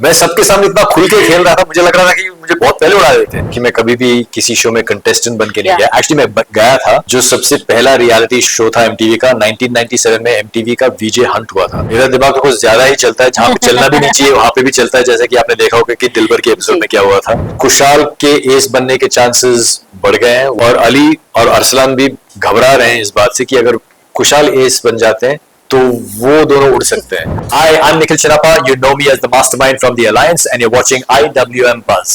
मैं सबके सामने इतना खुल के खेल रहा था, मुझे लग रहा था कि मुझे बहुत पहले उड़ा देते कि मैं कभी भी किसी शो में कंटेस्टेंट बन के नहीं गया। एक्चुअली मैं गया था, जो सबसे पहला रियलिटी शो था एमटीवी का, 1997 में एमटीवी का वीजे हंट हुआ था। मेरा दिमाग तो कुछ ज्यादा ही चलता है, जहाँ पे चलना भी नहीं चाहिए वहां पे भी चलता है, जैसे कि आपने देखा होगा कि दिलबर के एपिसोड में क्या हुआ था। कुशाल के एस बनने के चांसेस बढ़ गए हैं और अली और अरसलान भी घबरा रहे हैं इस बात से कि अगर कुशाल एस बन जाते हैं तो वो दोनों उड़ सकते हैं। I'm Nikhil Chirapa. You know me as the mastermind from the Alliance, and you're watching IWM Buzz.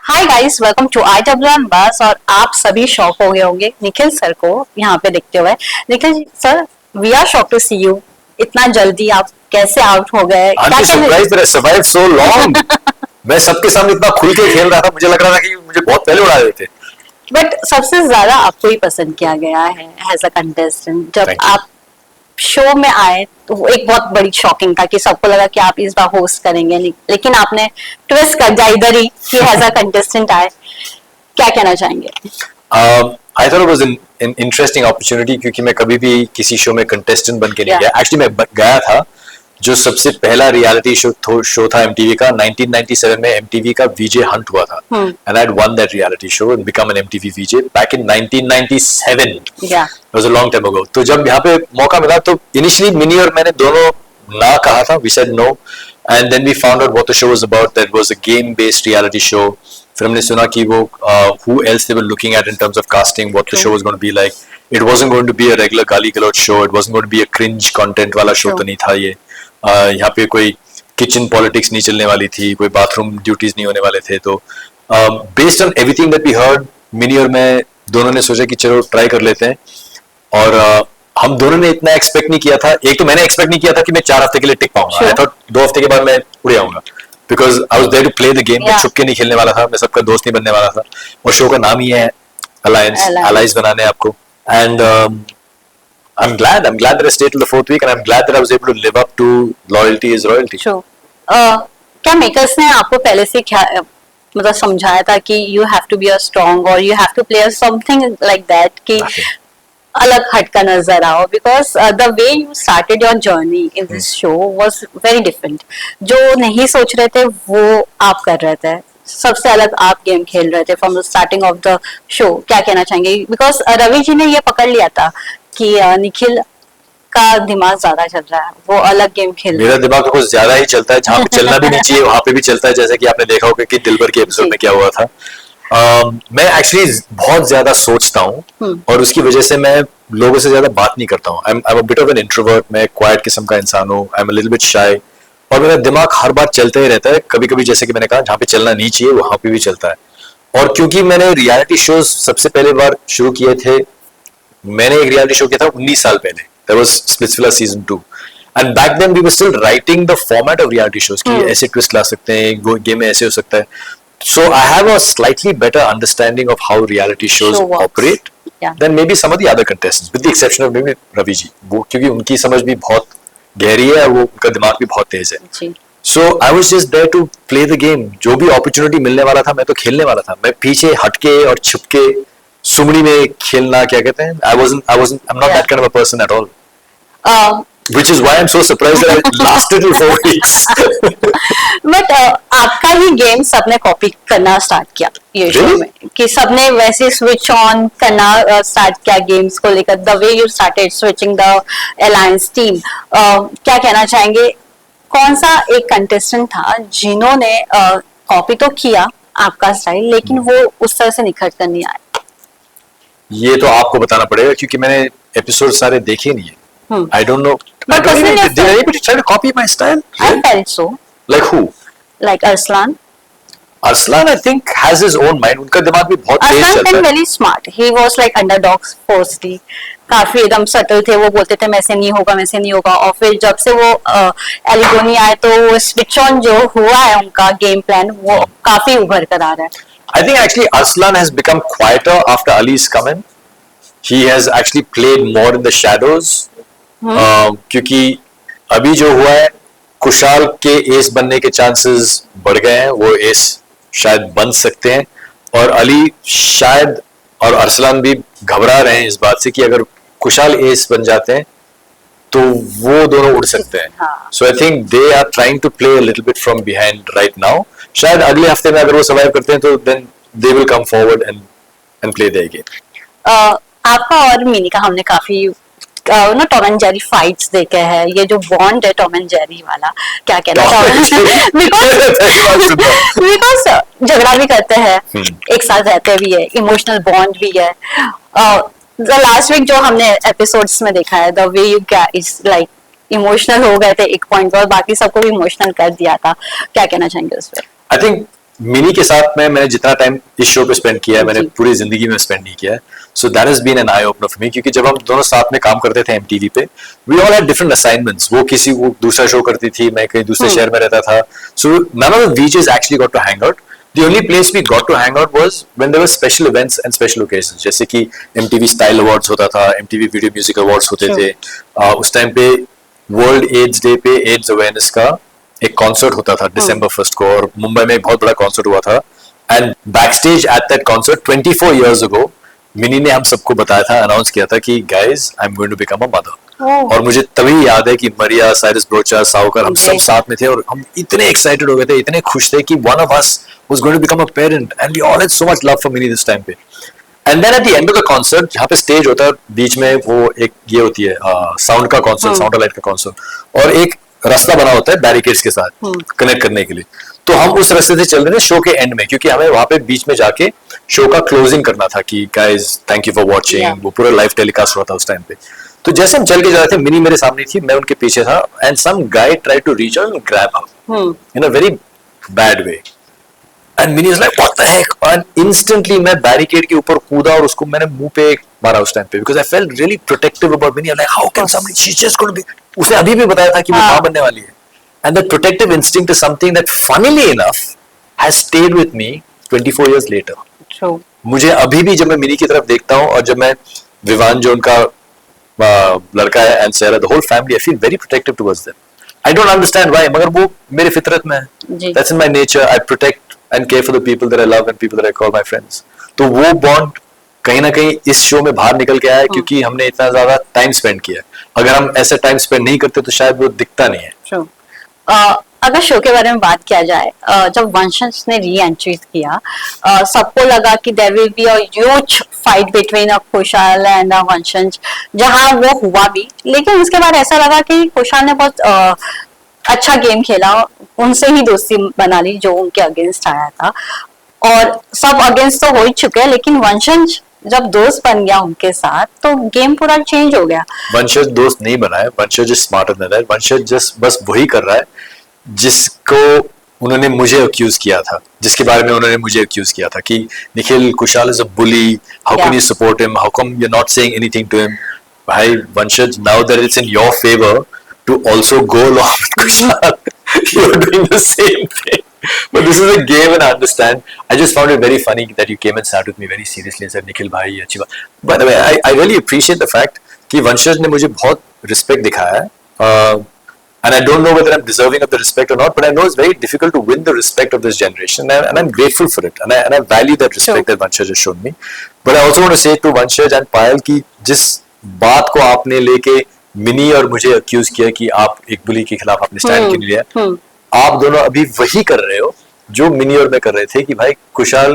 Hi guys, welcome to IWM buzz. और आप सभी शॉक हो गए होंगे निखिल सर को यहाँ पे देखते हुए। Nikhil sir, we are shock to see you. इतना जल्दी आप कैसे आउट हो गए? Survived so long. मैं सबके सामने इतना खुल के खेल रहा था, मुझे लग रहा था कि मुझे बहुत पहले उड़ा देते। बट सबसे ज्यादा आपको ही पसंद किया गया है एज अ कंटेस्टेंट। जब आप शो में आए तो वो एक बहुत बड़ी शॉकिंग था कि सबको लगा कि आप इस बार होस्ट करेंगे, लेकिन आपने ट्विस्ट कर दिया इधर ही कि एज अ कंटेस्टेंट आए। क्या कहना चाहेंगे? I thought it was an interesting opportunity क्योंकि मैं कभी भी किसी शो में कंटेस्टेंट बन के नहीं गया। एक्चुअली मैं गया था, जो सबसे पहला रियलिटी शो था एमटीवी का, 1997 में एमटीवी का वीजे हंट हुआ था, and I'd won that reality show and become an MTV VJ back in 1997. Yeah, it was a long time ago. तो जब यहाँ पे मौका मिला तो इनिशियली मिनी और मैंने दोनों ना कहा था, we said no, and then we found out what the show was about. That was a game-based reality show. फिर हमने सुना कि वो who else they were looking at in terms of casting, what the show was going to be like. It wasn't going to be a regular गाली गलौज show. It wasn't going to be a cringe content वाला show तो नहीं था ये। यहाँ पे कोई किचन पॉलिटिक्स नहीं चलने वाली थी, कोई बाथरूम ड्यूटीज नहीं होने वाले थे। तो based on everything that we heard, Minnie और मैं दोनों ने सोचा कि चलो ट्राई कर लेते हैं। और हम दोनों ने इतना एक्सपेक्ट नहीं किया था। एक तो मैंने एक्सपेक्ट नहीं किया था कि मैं 4 हफ्ते के लिए टिक पाऊंगा। आई थॉट 2 हफ्ते के बाद मैं उड़ जाऊंगा, because I was there to play the game. मैं छुप के नहीं खेलने वाला था, मैं सबका दोस्त नहीं बनने वाला था। और शो का नाम ही है अलायंस, अलाइज बनाने आपको। And I'm glad that I stayed till the 4th week, and I'm glad that I was able to live up to loyalty is royalty. Sure. क्या मेकर्स ने आपको पहले से क्या मतलब समझाया था कि you have to be a strong or you have to play something like that कि अलग हटका नजर आओ? Because the way you started your journey in this show was very different. जो नहीं सोच रहे थे वो आप कर रहे थे, सबसे अलग आप गेम खेल रहे थे from the starting of the show. क्या कहना चाहेंगे? Because रवि जी ने ये पकड़ लिया था कि निखिल का दिमाग ज्यादा चल रहा है, वो अलग गेम खेल रहा है। मेरा दिमाग तो कुछ ज्यादा ही चलता है, जहाँ पे चलना भी नहीं चाहिए वहां पे भी चलता है, जैसे कि आपने देखा होगा कि दिलबर के एपिसोड में क्या हुआ था। मैं एक्चुअली बहुत ज्यादा सोचता हूँ और उसकी वजह से मैं लोगों से ज्यादा बात नहीं करता हूँ। I'm a bit of an introvert. मैं क्वाइट किस्म का इंसान हूँ। I'm a little bit shy. और मेरा दिमाग हर बार चलता ही रहता है। कभी कभी जैसे कि मैंने कहा, जहाँ पे चलना नहीं चाहिए वहां पे भी चलता है। और क्योंकि मैंने रियलिटी शोज सबसे पहले बार शुरू किए थे, मैंने एक रियलिटी शो किया था 19 साल पहले, that was Splitsvilla season 2, and back then we were still writing the format of reality shows कि ऐसे ट्विस्ट ला सकते हैं, गेम में ऐसे हो सकता है। So I have a slightly better understanding of how reality shows operate than maybe some of the other contestants, with the exception of maybe Ravi ji, वो क्योंकि उनकी समझ भी बहुत गहरी है, वो उनका दिमाग भी बहुत तेज है। So I was just there to play the game. जो भी अपॉर्चुनिटी मिलने वाला था मैं तो खेलने वाला था। मैं पीछे हटके और छुपके सुमड़ी में खेलना, क्या कहते हैं, I'm not that kind of a person at all. Which is why I'm so surprised that I lasted till 4 weeks. But आपका ही गेम सबने कॉपी करना स्टार्ट किया ये शो में, कि सबने वैसे स्विच ऑन करना स्टार्ट किया गेम्स को लेकर। The way you started switching the alliance team, क्या कहना चाहेंगे? कौन सा एक कंटेस्टेंट था जिन्होंने कॉपी तो किया आपका स्टाइल, लेकिन वो उस तरह से निखर कर नहीं आया? ये तो आपको बताना पड़ेगा क्योंकि मैंने एपिसोड सारे देखे नहीं है। I don't know. But did anybody try to copy my style? I felt so. Like who? Like Arslan. Arslan, I think, has his own mind. उनका दिमाग भी बहुत तेज चलता है। Arslan very smart. He was like underdog firstly. काफी एकदम subtle थे, वो बोलते थे वैसे नहीं होगा, वैसे नहीं होगा। और फिर जब से वो एलिगोनी आए तो वो स्विच ऑन जो हुआ है उनका गेम प्लान, वो काफी उभर कर आ रहा है। I think actually Arslan has become quieter after Ali's come in. He has actually played more in the shadows. क्योंकि अभी जो हुआ है, कुशाल के एस बनने के चांसेस बढ़ गए हैं, वो एस शायद बन सकते हैं। और अली शायद और अरसलान भी घबरा रहे हैं इस बात से कि अगर कुशाल एस बन जाते हैं तो वो दोनों उड़ सकते हैं. हाँ. So I think they are trying to play a little bit from behind right now. शायद अगले हफ्ते में अगर वो सर्वाइव करते हैं तो then they will come forward and play their game. आपका और मिनी का हमने काफी ना टॉम एंड जेरी फाइट्स देखे हैं. ये जो बॉन्ड है टॉम एंड जेरी वाला, क्या कहना चाहोगे? बिकॉज झगड़ा भी करते हैं, एक साथ रहते भी है, इमोशनल बॉन्ड भी है. द लास्ट वीक जो हमने एपिसोड्स में देखा है, the way you is like emotional हो गए थे एक पॉइंट पर, बाकी सबको भी इमोशनल कर दिया था. क्या कहना चाहेंगे उस पर? आई थिंक मिनी के साथ में मैंने जितना टाइम इस शो पे स्पेंड किया है, मैंने पूरी जिंदगी में स्पेंड नहीं किया है. So that has been an eye opener for me, क्योंकि जब हम दोनों साथ में काम करते थे एमटीवी पे, we all had different assignments. वो दूसरा शो करती थी, मैं कहीं दूसरे शहर में रहता था. So none of the witches actually got to hang out. The only place we got to hang out was when there were special events and special occasions. जैसे कि MTV Style Awards होता था, MTV Video Music Awards होते थे. उस time पे world ads day पे ads awareness का एक कॉन्सर्ट होता था December 1st को, और मुंबई में एक बहुत बड़ा कॉन्सर्ट हुआ था. And backstage at that concert 24 years ago Minnie ने हम सबको बताया था, अनाउंस किया था कि guys I am going to become a mother. और मुझे तभी याद है कि मरिया, साइरस ब्रोचा, सावकर, हम सब साथ में थे और हम इतने एक्साइटेड हो गए थे, इतने खुश थे कि one of us was going to become a parent, and we all had so much love for Minnie this time पे. And then at the end of the concert, जहाँ पे स्टेज होता है, बीच में वो एक ये होती है साउंड का कॉन्सर्ट, साउंड लाइट का कॉन्सर्ट, और एक रास्ता बना होता है बैरिकेड्स के साथ कनेक्ट करने के लिए. तो हम उस रास्ते से चल रहे थे शो के एंड में, क्योंकि हमें वहां पे बीच में जाके शो का क्लोजिंग करना था कि guys thank you for watching. वो पूरा लाइव टेलीकास्ट हुआ था उस टाइम पे. तो जैसे हम चल के जा रहे थे, मिनी मेरे सामने थी, मैं उनके पीछे था, and some guy tried to reach out and grab her in a very bad way. And Minnie was like, what the heck? And instantly मैं बैरिकेड के ऊपर कूदा और उसको मैंने मुंह पे मारा उस टाइम पे, because I felt really protective about Minnie. I'm like, how can somebody? She's just going to be. उसे अभी भी बताया था कि वो माँ बनने वाली है. And that protective instinct is something that, funnily enough, has stayed with me 24 years later. True. मुझे अभी भी जब मैं मिनी की तरफ देखता हूँ और जब मैं विवान जो उनका लड़का है and Sarah, the whole family, I feel very protective towards them. I don't understand why, मगर वो मेरे फितरत में है. That's in my nature. I protect and care for the people that I love and people that I call my friends. तो वो bond कहीं ना कहीं इस शो में बाहर निकल के आया है, क्योंकि हमने इतना ज्यादा टाइम स्पेंड किया. अगर हम ऐसे टाइम स्पेंड नहीं करते तो शायद वो दिखता नहीं है. अगर शो के बारे में बात किया जाए, जब वंशज ने री एंट्री किया, सबको लगा कि there will be a huge fight between Khushal and Vanshaj, जहां वो हुआ भी, लेकिन उसके बाद ऐसा लगा कि खुशहाल ने बहुत अच्छा गेम खेला, उनसे ही दोस्ती बना ली जो उनके अगेंस्ट आया था. और सब अगेंस्ट तो हो ही चुके हैं, लेकिन वंशज जब दोस्त बन गया उनके साथ तो गेम पूरा चेंज हो गया. वंशज दोस्त नहीं बना है, वंशज इज स्मार्टर देन दैट. वंशज जस्ट बस वही कर रहा है जिसको उन्होंने मुझे अक्यूज किया था, जिसके बारे में उन्होंने मुझे अक्यूज किया था कि Nikhil, Kushal is a bully, how can you support him, how come you are not saying anything to him. भाई Vanshaj, now that it's in your favour to also go along with Kushal, you're doing the same thing. But this is a game and I understand. I just found it very funny that you came and sat with me very seriously and said, Nikhil bhai, ye अच्छी बात. By the way, I really appreciate the fact कि वंशज ने मुझे बहुत respect दिखाया है. And I don't know whether I'm deserving of the respect or not, but I know it's very difficult to win the respect of this generation, and I'm grateful for it, and I value that respect that Vanshaj has shown me. But I also want to say to Vanshaj and Payal कि जिस बात को आपने लेके mini और मुझे accused किया कि आप एक बुली के खिलाफ अपने स्टैंड के लिए, आप दोनों अभी वही कर रहे हो जो मिनी और मैं कर रहे थे कि भाई कुशाल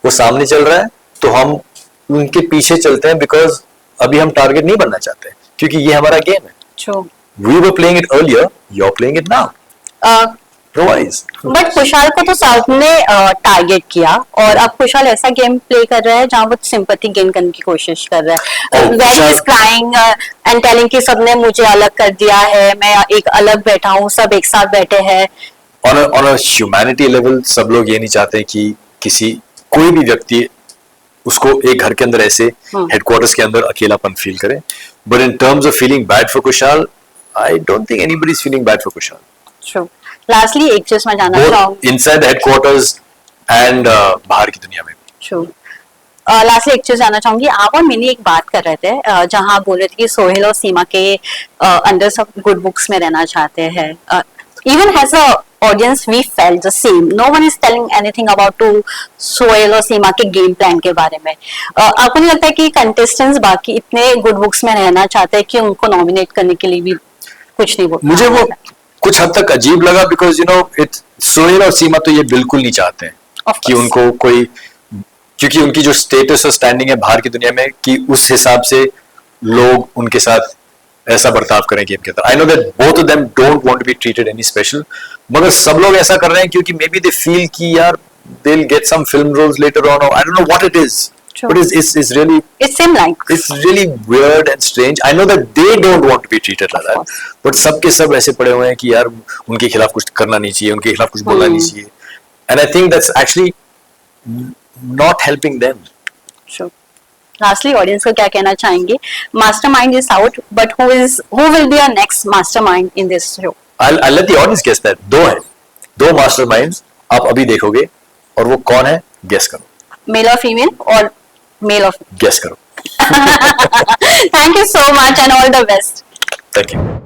वो सामने चल रहा है तो हम उनके पीछे चलते हैं, बिकॉज अभी हम टारगेट नहीं बनना चाहते, क्योंकि ये हमारा गेम है. We were playing it earlier, you're playing it now. But Kushal को तो साउथ ने टारगेट किया, और अब कुशाल ऐसा गेम प्ले कर रहा है जहाँ वो सिंपैथी गेन करने की कोशिश कर रहा है. Where he is crying and telling कि सबने मुझे अलग कर दिया है, मैं एक अलग बैठा हूँ, सब एक साथ बैठे हैं. ऑन अ ह्यूमैनिटी लेवल सब लोग ये नहीं चाहते कि कोई भी व्यक्ति उसको एक घर के अंदर ऐसे हेडक्वार्टर्स के अंदर अकेलापन फील करे. But in terms of feeling bad for Kushal, I don't think anybody is feeling bad for Kushal. True. Lastly एक चीज मैं जानना चाहूंगी, इनसाइड हेडक्वार्टर्स एंड बाहर की दुनिया में. लास्टली एक चीज जानना चाहूंगी, आप और मिनी एक बात कर रहे थे जहां आप बोल रहे थे कि सोहेल और सीमा के अंदर सब गुड बुक्स में रहना चाहते हैं. Even has a audience we felt the same. No one is telling anything about to Sohail और सीमा के गेम प्लान के बारे में. आपको नहीं लगता है कि कंटेस्टेंट्स बाकी इतने गुड बुक्स में रहना चाहते हैं कि उनको नॉमिनेट करने के लिए भी कुछ नहीं बोलते? मुझे वो कुछ हद तक अजीब लगा, बिकॉज सोहेल और सीमा तो ये बिल्कुल नहीं चाहते हैं कि उनको कोई, क्योंकि उनकी जो स्टेटस और स्टैंडिंग है बाहर की दुनिया में, कि उस हिसाब से लोग उनके साथ ऐसा बर्ताव करें गेम के अंदर. I know that both of them don't want to be treated any special, मगर सब लोग ऐसा कर रहे हैं क्योंकि मे बी दे फील कि यार they will get some film roles later on, I don't know what it is. But it's really, it's really weird and strange. I know that they don't want to be treated like that, but सबके सब ऐसे पड़े हुए हैं कि यार उनके खिलाफ कुछ करना नहीं चाहिए, उनके खिलाफ कुछ बोलना नहीं चाहिए, and I think that's actually not helping them. Sure. Lastly, audience को क्या कहना चाहेंगे? Mastermind is out, but who will be our next mastermind in this show? I'll let the audience guess that. दो हैं, दो masterminds आप अभी देखोगे, और वो कौन है? Guess करो. Male or female or male or guess करो. Thank you so much and all the best. Thank you.